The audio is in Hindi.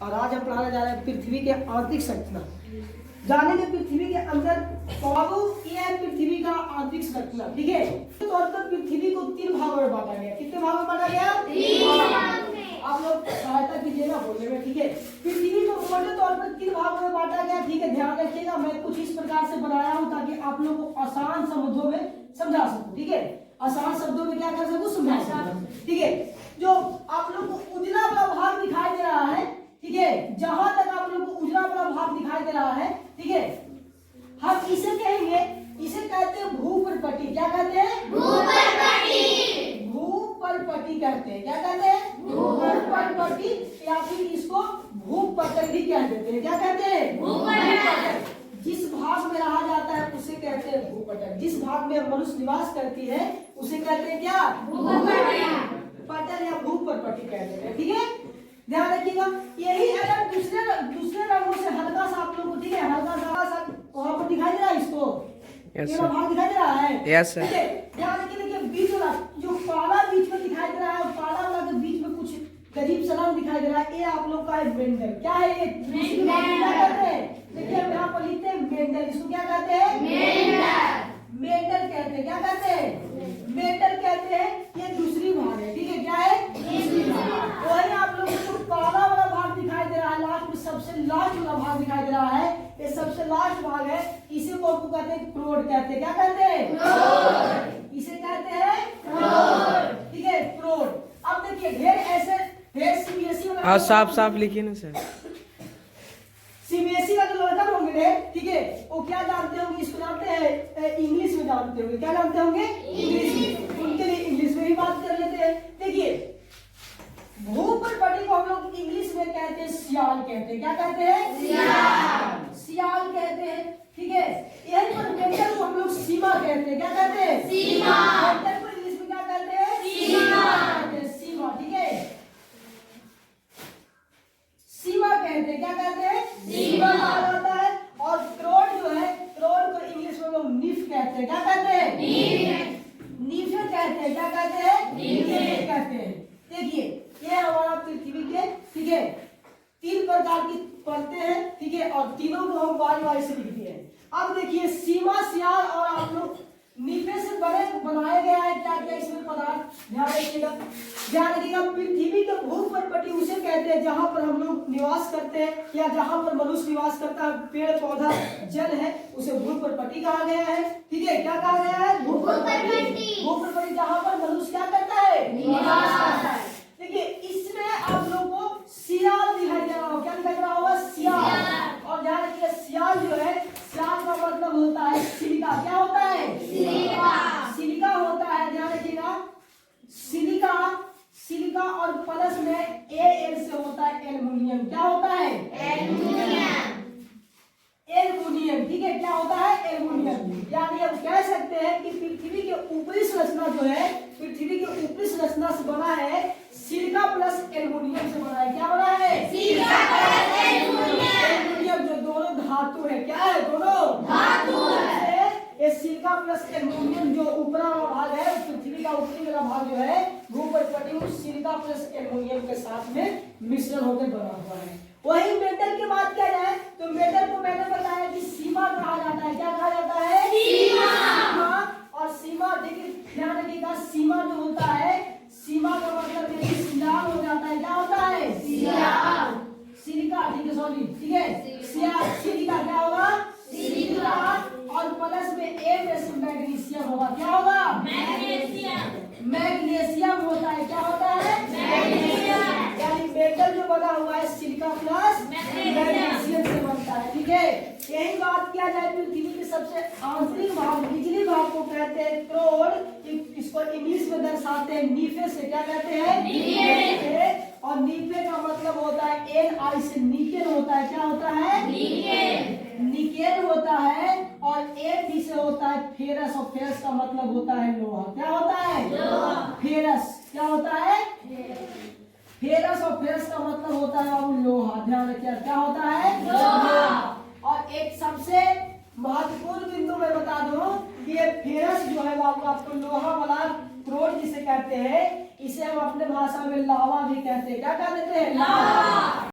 और आज हम पढ़ाने जा रहे हैं पृथ्वी के आंतरिक संरचना। जानेंगे पृथ्वी के अंदर बाबू ये है पृथ्वी का आंतरिक संरचना। ठीक है, तो तौर पर पृथ्वी को 3 भागों में बांटा गया। कितने भागों में बांटा गया? 3। आप लोग सहायता कीजिएगा बोलने में। ठीक है, पृथ्वी को मोटे तौर पर 3 भागों में बांटा गया। ठीक है, ध्यान रखिएगा, मैं कुछ इस प्रकार से बनाया हूँ ताकि आप लोग को आसान शब्दों में समझा सकूं। ठीक है, आसान शब्दों में क्या कर सकूं, समझा सकूं। ठीक है, जो आप लोग को उजला वाला भाग दिखाई दे रहा है, ठीक है, जहां तक आप लोग को उजला वाला भाग दिखाई दे रहा है, ठीक है, हम इसे कहेंगे, इसे कहते हैं भूपर्पट्टी। क्या कहते हैं? भूपर्पट्टी। भूपर्पट्टी कहते हैं। क्या कहते हैं? भूपर्पट्टी, या फिर इसको भूपटल भी कह देते हैं। क्या कहते हैं? भूपटल। जिस भाग में रहा जाता है उसे कहते हैं भूपटल। जिस भाग में मनुष्य निवास करती है उसे कहते हैं क्या? भूपटल या भूपर्पट्टी कहते हैं। ठीक है, ध्यान रखिएगा। यही अगर दूसरे रंगों से हल्का सा आप लोगों को, ठीक है, हल्का सा वहां पर दिखाई दे रहा है, इसको ये भाग दिखाई दे रहा है। Yes sir. ठीक है, ध्यान रखिए, बीच वाला जो काला बीच में दिखाई दे रहा है और काला वाला के बीच में कुछ गरीब सा रंग दिखाई दे रहा है, ये आप लोग का है मेंडल। क्या है ये? क्या कहते हैं? देखिए हम यहाँ पर लिखते हैं मेंडल। इसको क्या कहते हैं? मेंडल कहते हैं। क्या कहते हैं? मेंडल कहते हैं। ये दूसरी भाग है। ठीक है, क्या है? दूसरी भाग। वही आप लोगों को काला वाला भाग दिखाई दे रहा है, लास्ट में सबसे लास्ट वाला भाग दिखाई दे रहा है, ये सबसे लास्ट भाग है। इसी को आपको कहते हैं क्रोड कहते हैं। क्या कहते हैं? इसे कहते हैं। ठीक है, क्रोड। अब देखिए ढेर ऐसे ढेर सीबीएसई हाँ, साफ लिखिए ना सर। सीबीएसई का जो लड़का होंगे, ठीक है, वो क्या जानते होंगे? इसको जानते हैं, इंग्लिश में जानते होंगे। क्या जानते होंगे? इंग्लिश में। उनके लिए इंग्लिश में ही बात कर लेते हैं। देखिए भूपर्पट्टी को हम लोग इंग्लिश में कहते हैं सियाल कहते हैं। क्या कहते हैं? सियाल कहते हैं। ठीक है, यही पर मेंटल को हम लोग सीमा कहते हैं। क्या कहते हैं? मेंटल को इंग्लिश में क्या कहते हैं? सीमा। ठीक है, सीमा कहते हैं। क्या कहते हैं? सीमा कहा जाता है। और क्रोड जो है, क्रोड को इंग्लिश में लोग नीफ कहते हैं। क्या कहते हैं? नीफे कहते हैं। क्या कहते हैं? नीफे कहते हैं। देखिए ये हमारा पृथ्वी के, ठीक है, 3 प्रकार की परतें हैं। ठीक है, और तीनों को हम बारी से लिखते हैं। अब देखिए सीमा, सियाल और आप लोग नीफे से बने बनाया गया है। क्या क्या इसमें पदार्थ? ध्यान रखिएगा। पृथ्वी के भूपर्पट्टी उसे कहते हैं जहां पर हम लोग निवास करते हैं या जहां पर मनुष्य निवास करता है, पेड़ पौधा जल है, उसे भूपर्पट्टी कहा गया है। ठीक है, क्या कहा गया है? भूपर्पट्टी। भूपर्पट्टी जहां पर मनुष्य क्या करता है? निवास करता है। देखिए इसमें आप लोगों को सियाल दिखाई दे रहा होगा। क्या दिखाई दे रहा होगा? सियाल। और ध्यान रखिए सियाल जो है, सियाल का मतलब होता है सिलिका। क्या होता है? सिलिका होता है। ध्यान रखिएगा, सिलिका और प्लस में एल से होता है एल्युमिनियम। क्या होता है? एल्युमिनियम। ठीक है, क्या होता है? एल्युमिनियम। यानी हम कह सकते हैं कि पृथ्वी के ऊपरी संरचना जो है, पृथ्वी के ऊपरी संरचना से बना है सिलिका प्लस एल्युमिनियम से बना है। क्या बना है? सिलिका प्लस एल्युमिनियम, जो दोनों धातु है। क्या है? दोनों धातु है। ये सिलिका प्लस एल्युमिनियम जो ऊपरा वाला भाग है, पृथ्वी का ऊपरी वाला भाग जो है भूपर्पट्टी, उस सिलिका प्लस एल्युमिनियम के साथ में मिश्रण होकर बना हुआ है। वही मेटल की बात किया जाए तो मेटल को मैंने बताया कि सीमा कहा जाता है। क्या कहा जाता है? सीमा। और सीमा, देखिए ध्यान रखिएगा, सीमा जो होता है, सीमा का मतलब देखिए सियाल हो जाता है। क्या होता है? सियाल। सिलिका, ठीक है, सॉरी, ठीक है, सियाल। सिलिका क्या होगा? सिलिका। और प्लस में ए में मैग्नीशियम होगा। क्या होगा? मैग्नीशियम होता है। क्या होता है? मैग्नीशियम। यानी मेटल जो बना हुआ है सिलिका प्लस मैग्नीशियम से बनता है। ठीक है, यही बात किया जाए पृथ्वी के सबसे आंतरिक भाग, निचली भाग को कहते हैं क्रोड। इसको इंग्लिश में दर्शाते हैं नीफे से। क्या कहते हैं? नीफे। और नीफे का मतलब होता है एन से निकेल होता है। क्या होता है? निकेल होता है। और एन से होता है फेरस, और फेरस का मतलब होता है लोहा। क्या होता है? फेरस। क्या होता है? फेरस। और फेरस का मतलब होता है लोहा। ध्यान रखिए, क्या होता है? लोहा। और एक सबसे महत्वपूर्ण बिंदु मैं बता दूं कि ये फेरस जो है वो आपको लोहा वाला क्रोड जिसे कहते हैं, इसे हम अपने भाषा में लावा भी कहते हैं। क्या कहते हैं? लावा।